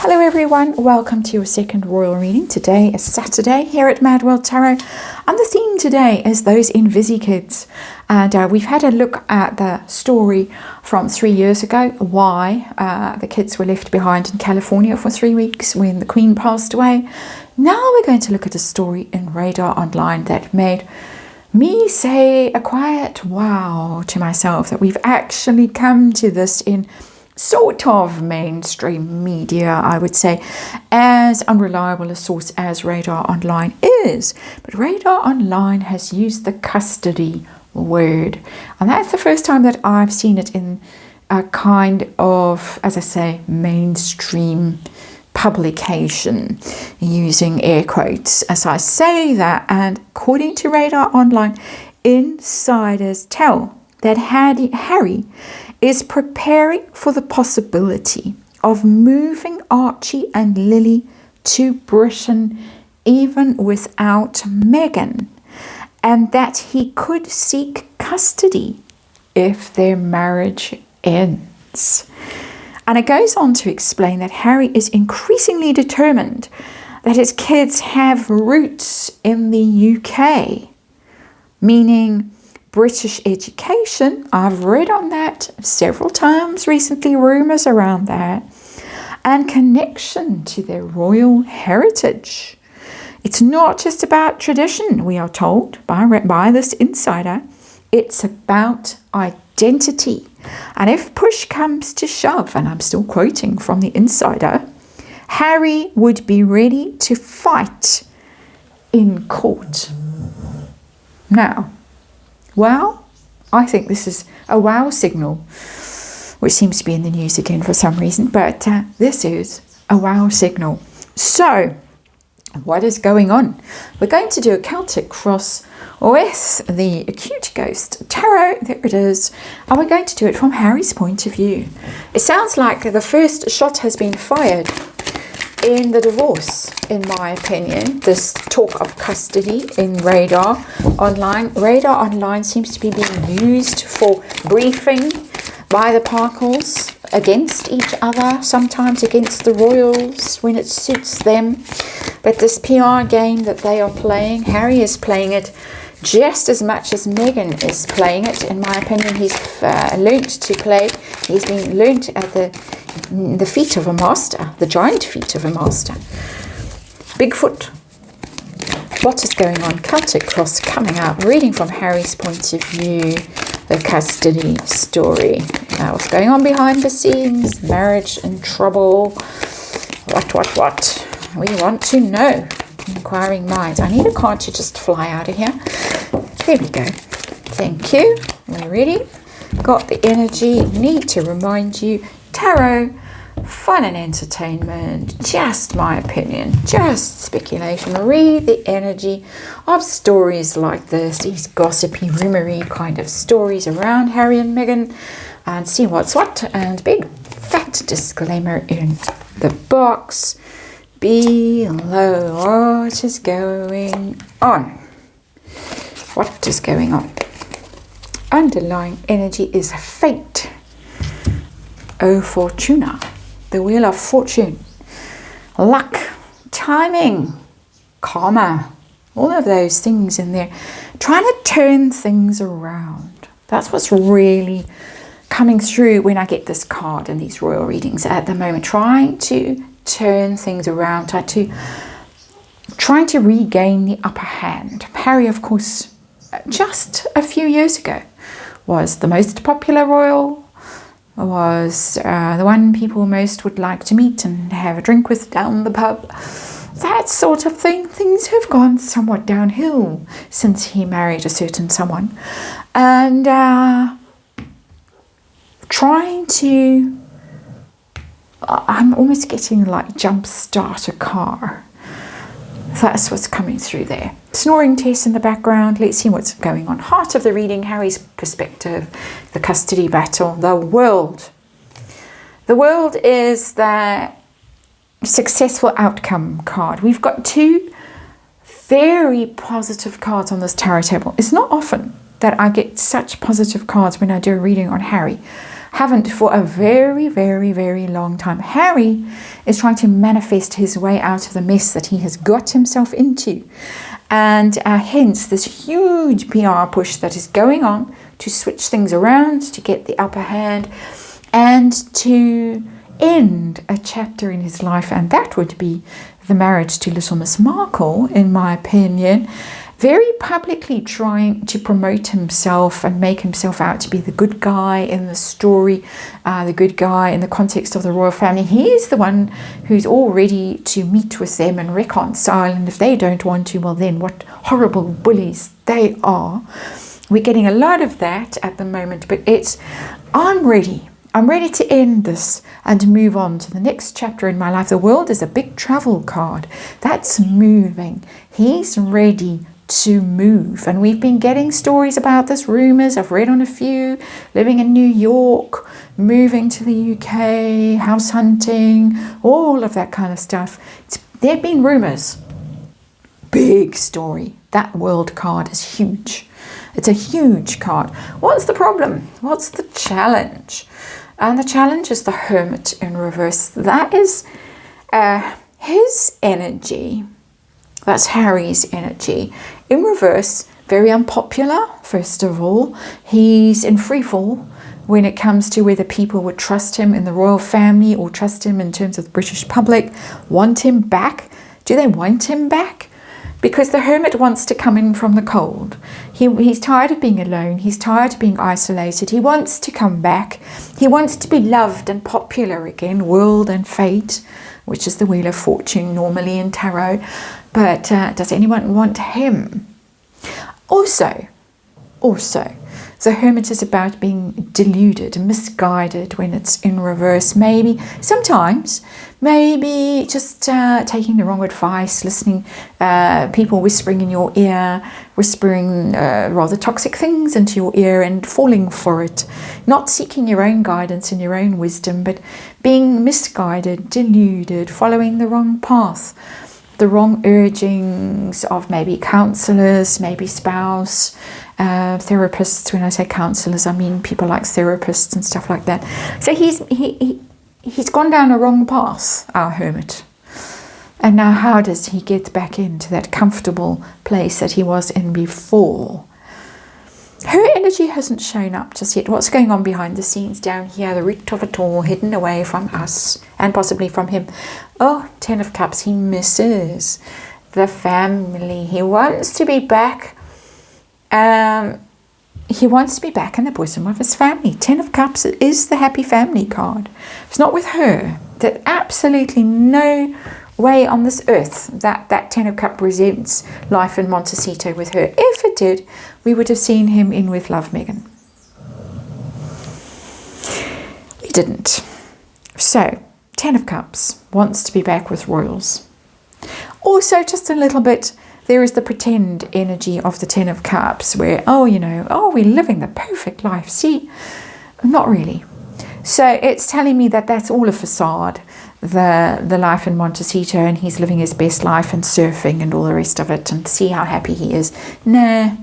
Hello everyone, welcome to your second royal reading. Today is Saturday here at MadWorldTarot, and the theme today is those Invisi kids. And we've had a look at the story from 3 years ago, why the kids were left behind in California for 3 weeks when the Queen passed away. Now we're going to look at a story in Radar Online that made me say a quiet wow to myself, that we've actually come to this in sort of mainstream media, I would say, as unreliable a source as Radar Online is. But Radar Online has used the custody word, and that's the first time that I've seen it in a kind of, as I say, mainstream publication, using air quotes as I say that. And according to Radar Online, insiders tell that Harry is preparing for the possibility of moving Archie and Lily to Britain even without Meghan, and that he could seek custody if their marriage ends. And it goes on to explain that Harry is increasingly determined that his kids have roots in the UK, meaning British education. I've read on that several times recently, rumours around that, and connection to their royal heritage. It's not just about tradition, we are told by this insider. It's about identity. And if push comes to shove, and I'm still quoting from the insider, Harry would be ready to fight in court. Now, well, I think this is a wow signal, which seems to be in the news again for some reason, but this is a wow signal. So, what is going on? We're going to do a Celtic cross with the Acute Ghost Tarot. There it is. And we're going to do it from Harry's point of view. It sounds like the first shot has been fired in the divorce, in my opinion. This talk of custody in Radar Online. Radar Online seems to be being used for briefing by the Parkles against each other, sometimes against the royals when it suits them. But this PR game that they are playing, Harry is playing it just as much as Meghan is playing it. In my opinion, he's learnt to play. He's been learnt at the feet of a master, the giant feet of a master. Bigfoot. What is going on? Celtic cross coming up, reading from Harry's point of view, the custody story. Now, what's going on behind the scenes? Marriage in trouble. What? We want to know. Inquiring minds. I need a card to just fly out of here. There we go. Thank you. We're ready. Got the energy. Need to remind you, tarot, fun and entertainment, just my opinion, just speculation. Read the energy of stories like this, these gossipy, rumory kind of stories around Harry and Meghan, and see what's what. And big fat disclaimer in the box below. What is going on? What is going on? Underlying energy is fate. O Fortuna, the wheel of fortune, luck, timing, karma, all of those things in there, trying to turn things around. That's what's really coming through when I get this card in these royal readings at the moment, trying to turn things around, trying to regain the upper hand. Harry, of course, just a few years ago was the most popular royal, was the one people most would like to meet and have a drink with down the pub. That sort of thing. Things have gone somewhat downhill since he married a certain someone. And trying to... I'm almost getting like jump start a car. That's what's coming through there. Snoring test in the background. Let's see what's going on. Heart of the reading, Harry's perspective, the custody battle, the world. The world is the successful outcome card. We've got two very positive cards on this tarot table. It's not often that I get such positive cards when I do a reading on Harry. Haven't for a very, very, very long time. Harry is trying to manifest his way out of the mess that he has got himself into. And hence this huge PR push that is going on to switch things around, to get the upper hand, and to end a chapter in his life. And that would be the marriage to little Miss Markle, in my opinion. Very publicly trying to promote himself and make himself out to be the good guy in the story, the good guy in the context of the royal family. He is the one who's all ready to meet with them and reconcile. And if they don't want to, well then what horrible bullies they are. We're getting a lot of that at the moment, but I'm ready. I'm ready to end this and move on to the next chapter in my life. The world is a big travel card. That's moving. He's ready to move. And we've been getting stories about this, rumors. I've read on a few. Living in New York, moving to the UK, house hunting, all of that kind of stuff. There have been rumors. Big story. That world card is huge. It's a huge card. What's the problem? What's the challenge? And the challenge is the Hermit in reverse. That is his energy. That's Harry's energy. In reverse, very unpopular, first of all. He's in freefall when it comes to whether people would trust him in the royal family or trust him in terms of the British public, want him back. Do they want him back? Because the Hermit wants to come in from the cold. He's tired of being alone. He's tired of being isolated. He wants to come back. He wants to be loved and popular again, world and fate, which is the Wheel of Fortune normally in tarot. But does anyone want him? Also, the Hermit is about being deluded, misguided when it's in reverse. Maybe, sometimes, maybe just taking the wrong advice, listening, people whispering in your ear, whispering rather toxic things into your ear and falling for it. Not seeking your own guidance and your own wisdom, but being misguided, deluded, following the wrong path. The wrong urgings of maybe counselors, maybe spouse, therapists. When I say counselors, I mean people like therapists and stuff like that. So he's gone down a wrong path, our Hermit. And now how does he get back into that comfortable place that he was in before? Her energy hasn't shown up just yet. What's going on behind the scenes down here, the root of it all, hidden away from us and possibly from him? Oh, 10 of Cups, he misses the family. He wants to be back. He wants to be back in the bosom of his family. 10 of Cups is the happy family card. It's not with her. That absolutely no way on this earth that 10 of Cups presents life in Montecito with her. If it did, we would have seen him in with Love Megan. We didn't. So 10 of Cups wants to be back with royals. Also, just a little bit, there is the pretend energy of the 10 of Cups where, we're living the perfect life. See, not really. So it's telling me that that's all a facade, the life in Montecito, and he's living his best life and surfing and all the rest of it, and see how happy he is. Nah,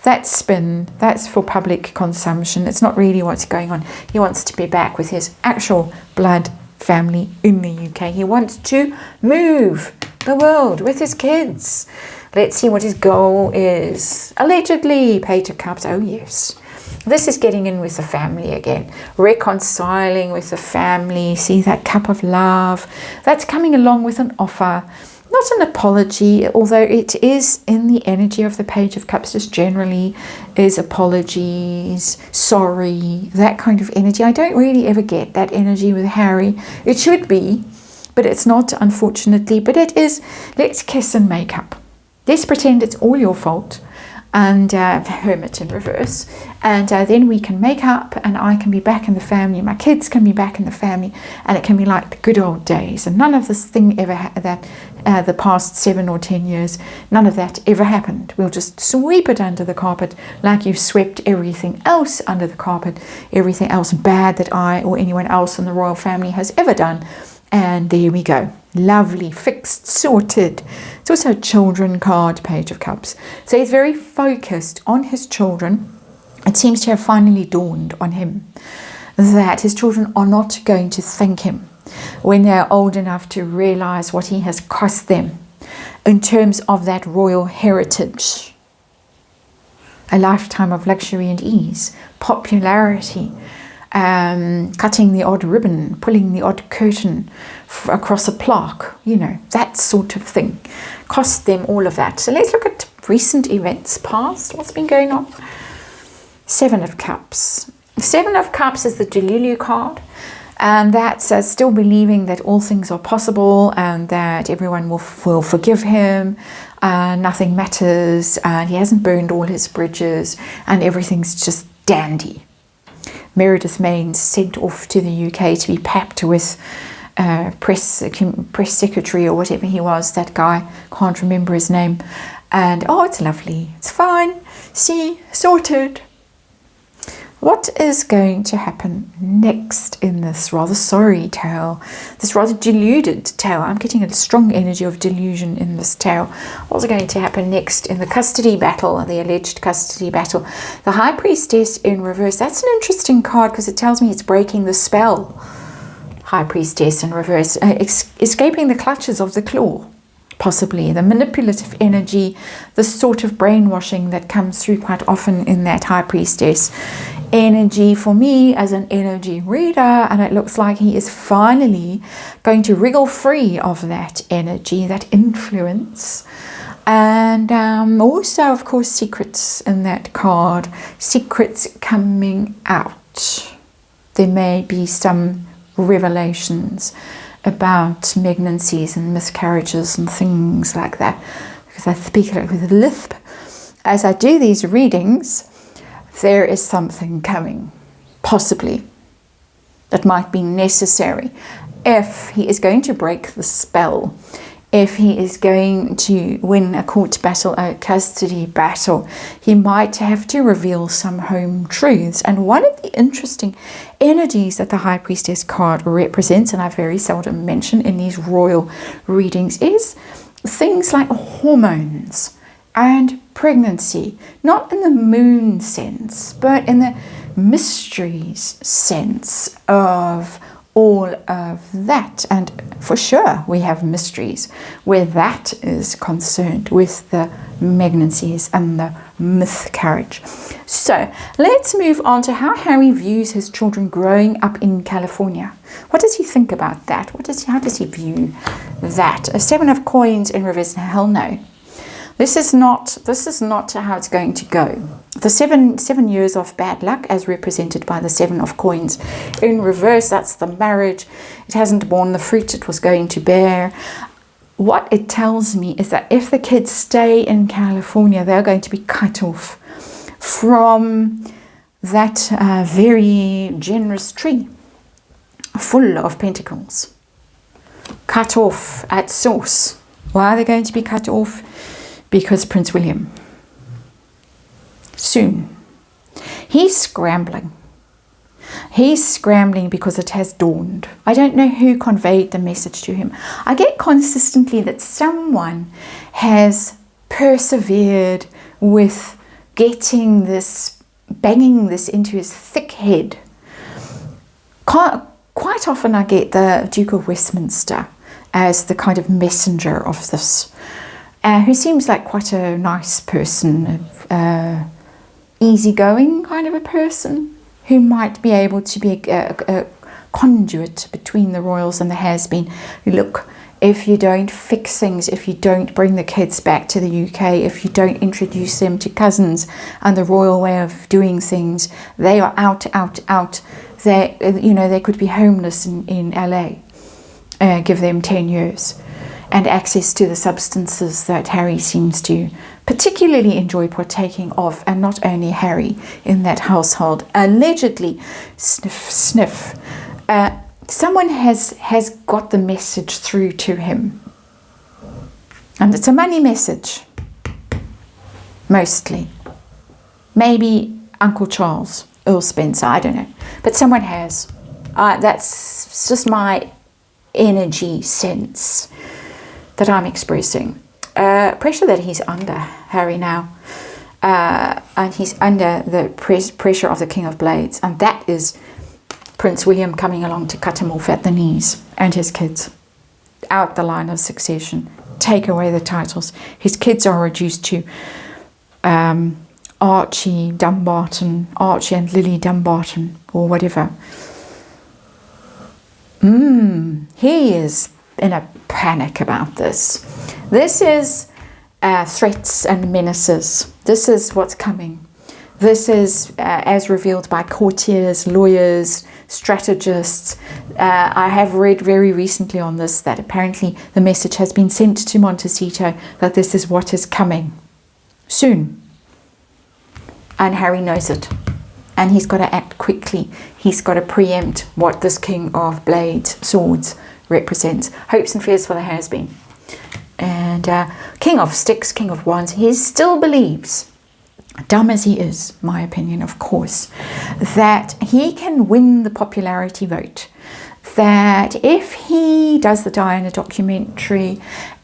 that's spin. That's for public consumption. It's not really what's going on. He wants to be back with his actual blood family in the UK. He wants to move the world with his kids. Let's see what his goal is. Allegedly, Page of Cups. Oh, yes. This is getting in with the family again. Reconciling with the family. See that cup of love. That's coming along with an offer. Not an apology, although it is in the energy of the Page of Cups, just generally is apologies, sorry, that kind of energy. I don't really ever get that energy with Harry. It should be, but it's not, unfortunately. But it is, let's kiss and make up. Let's pretend it's all your fault. And Hermit in reverse, and then we can make up, and I can be back in the family, my kids can be back in the family, and it can be like the good old days. And none of this thing ever the past 7 or 10 years, none of that ever happened. We'll just sweep it under the carpet like you've swept everything else under the carpet, everything else bad that I or anyone else in the royal family has ever done. And there we go. Lovely, fixed, sorted. It's also a children card, Page of Cups. So he's very focused on his children. It seems to have finally dawned on him. that his children are not going to thank him when they're old enough to realize what he has cost them in terms of that royal heritage. A lifetime of luxury and ease, popularity, cutting the odd ribbon, pulling the odd curtain across a plaque, you know, that sort of thing. Cost them all of that. So let's look at recent events past. What's been going on? Seven of Cups. Seven of Cups is the delusion card. And that's still believing that all things are possible and that everyone will forgive him. Nothing matters. And he hasn't burned all his bridges. And everything's just dandy. Meredith Maines sent off to the UK to be papped with press secretary or whatever he was. That guy, can't remember his name. And oh, it's lovely. It's fine. See, sorted. What is going to happen next in this rather sorry tale, this rather deluded tale? I'm getting a strong energy of delusion in this tale. What's going to happen next in the custody battle, the alleged custody battle? The High Priestess in reverse. That's an interesting card because it tells me it's breaking the spell. High Priestess in reverse, escaping the clutches of the claw. Possibly the manipulative energy, the sort of brainwashing that comes through quite often in that High Priestess energy for me as an energy reader, and it looks like he is finally going to wriggle free of that energy, that influence. And also, of course, secrets in that card, secrets coming out. There may be some revelations about pregnancies and miscarriages and things like that, because I speak with a lisp as I do these readings. There is something coming, possibly, that might be necessary if he is going to break the spell, if he is going to win a court battle, a custody battle. He might have to reveal some home truths. And one of the interesting energies that the High Priestess card represents, and I very seldom mention in these royal readings, is things like hormones and pregnancy, not in the moon sense, but in the mysteries sense of all of that. And for sure we have mysteries where that is concerned, with the pregnancies and the miscarriage. So let's move on to how Harry views his children growing up in California. What does he think about that? How does he view that? A Seven of Coins in reverse, hell no. This is not how it's going to go. The seven years of bad luck, as represented by the Seven of Coins in reverse, that's the marriage. It hasn't borne the fruit it was going to bear. What it tells me is that if the kids stay in California, they're going to be cut off from that very generous tree full of pentacles. Cut off at source. Why are they going to be cut off? Because Prince William, soon, he's scrambling. He's scrambling because it has dawned. I don't know who conveyed the message to him. I get consistently that someone has persevered with getting this, banging this into his thick head. Quite often I get the Duke of Westminster as the kind of messenger of this. Who seems like quite a nice person, easygoing kind of a person, who might be able to be a conduit between the royals and the has-been. Look, if you don't fix things, if you don't bring the kids back to the UK, if you don't introduce them to cousins and the royal way of doing things, they are out. They could be homeless in LA. Give them 10 years. And access to the substances that Harry seems to particularly enjoy partaking of, and not only Harry in that household. Allegedly, sniff. Someone has got the message through to him. And it's a money message, mostly. Maybe Uncle Charles, Earl Spencer, I don't know. But someone has. That's just my energy sense that I'm expressing. Pressure that he's under, Harry, now. And he's under the pressure of the King of Blades. And that is Prince William coming along to cut him off at the knees, and his kids. Out the line of succession. Take away the titles. His kids are reduced to Archie Dumbarton, Archie and Lily Dumbarton, or whatever. He is in a panic about this. This is threats and menaces. This is what's coming. This is as revealed by courtiers, lawyers, strategists. I have read very recently on this that apparently the message has been sent to Montecito that this is what is coming soon. And Harry knows it. And he's got to act quickly. He's got to preempt what this King of Blades, Swords, represents. Hopes and fears for the has-been. And King of Sticks, King of Wands, he still believes, dumb as he is, my opinion, of course, that he can win the popularity vote. That if he does the Diana documentary,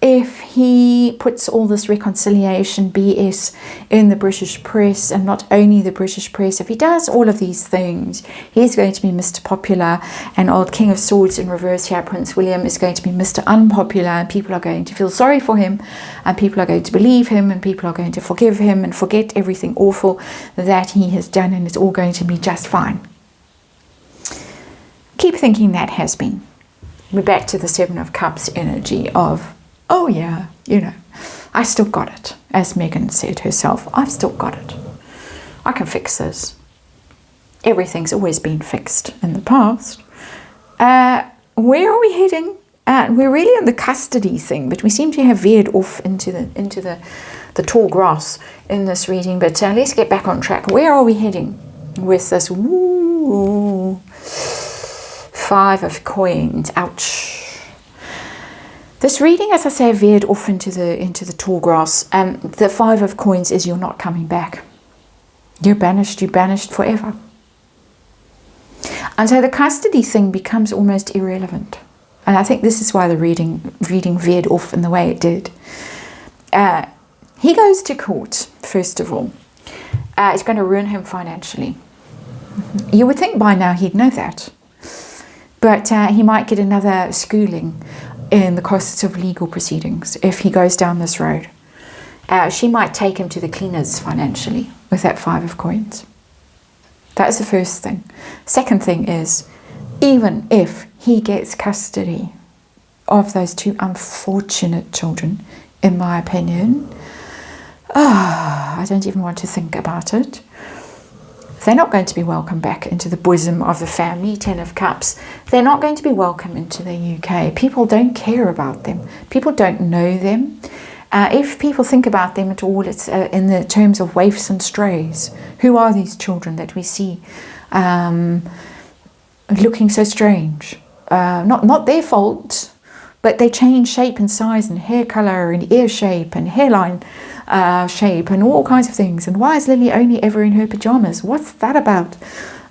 if he puts all this reconciliation BS in the British press, and not only the British press, if he does all of these things, he's going to be Mr. Popular, and old King of Swords in reverse here, Prince William, is going to be Mr. Unpopular, and people are going to feel sorry for him, and people are going to believe him, and people are going to forgive him and forget everything awful that he has done, and it's all going to be just fine. Keep thinking that has been. We're back to the Seven of Cups energy of, oh yeah, you know, I still got it. As Megan said herself, I've still got it. I can fix this. Everything's always been fixed in the past. Where are we heading? We're really on the custody thing, but we seem to have veered off into the tall grass in this reading. But let's get back on track. Where are we heading with this? Ooh, Five of Coins. Ouch. This reading, as I say, veered off into the tall grass. The Five of Coins is you're not coming back. You're banished forever. And so the custody thing becomes almost irrelevant. And I think this is why the reading veered off in the way it did. He goes to court, first of all. It's going to ruin him financially. You would think by now he'd know that. But he might get another schooling in the costs of legal proceedings if he goes down this road. She might take him to the cleaners financially with that Five of Coins. That's the first thing. Second thing is, even if he gets custody of those two unfortunate children, in my opinion, I don't even want to think about it. They're not going to be welcomed back into the bosom of the family. Ten of Cups. They're not going to be welcome into the UK. People don't care about them. People don't know them. If people think about them at all, it's in the terms of waifs and strays. Who are these children that we see looking so strange? Not their fault, but they change shape and size and hair colour and ear shape and hairline shape and all kinds of things. And why is Lily only ever in her pyjamas? What's that about?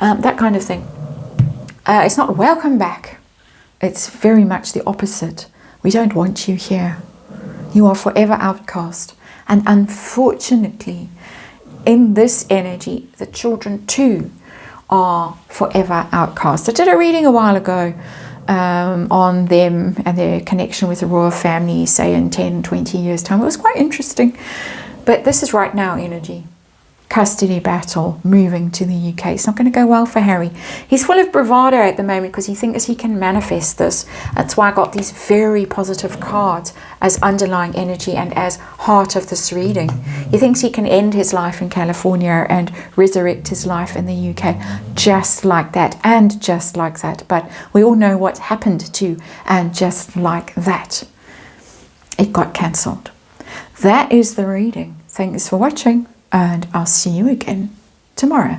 That kind of thing. It's not welcome back. It's very much the opposite. We don't want you here. You are forever outcast. And unfortunately, in this energy, the children too are forever outcast. I did a reading a while ago on them and their connection with the royal family, say in 10, 20 years' time. It was quite interesting. But this is right now energy. Custody battle, moving to the UK. It's not going to go well for Harry. He's full of bravado at the moment because he thinks he can manifest this. That's why I got these very positive cards as underlying energy and as heart of this reading. He thinks he can end his life in California and resurrect his life in the UK just like that and just like that. But we all know what happened to and just like that. It got cancelled. That is the reading. Thanks for watching. And I'll see you again tomorrow.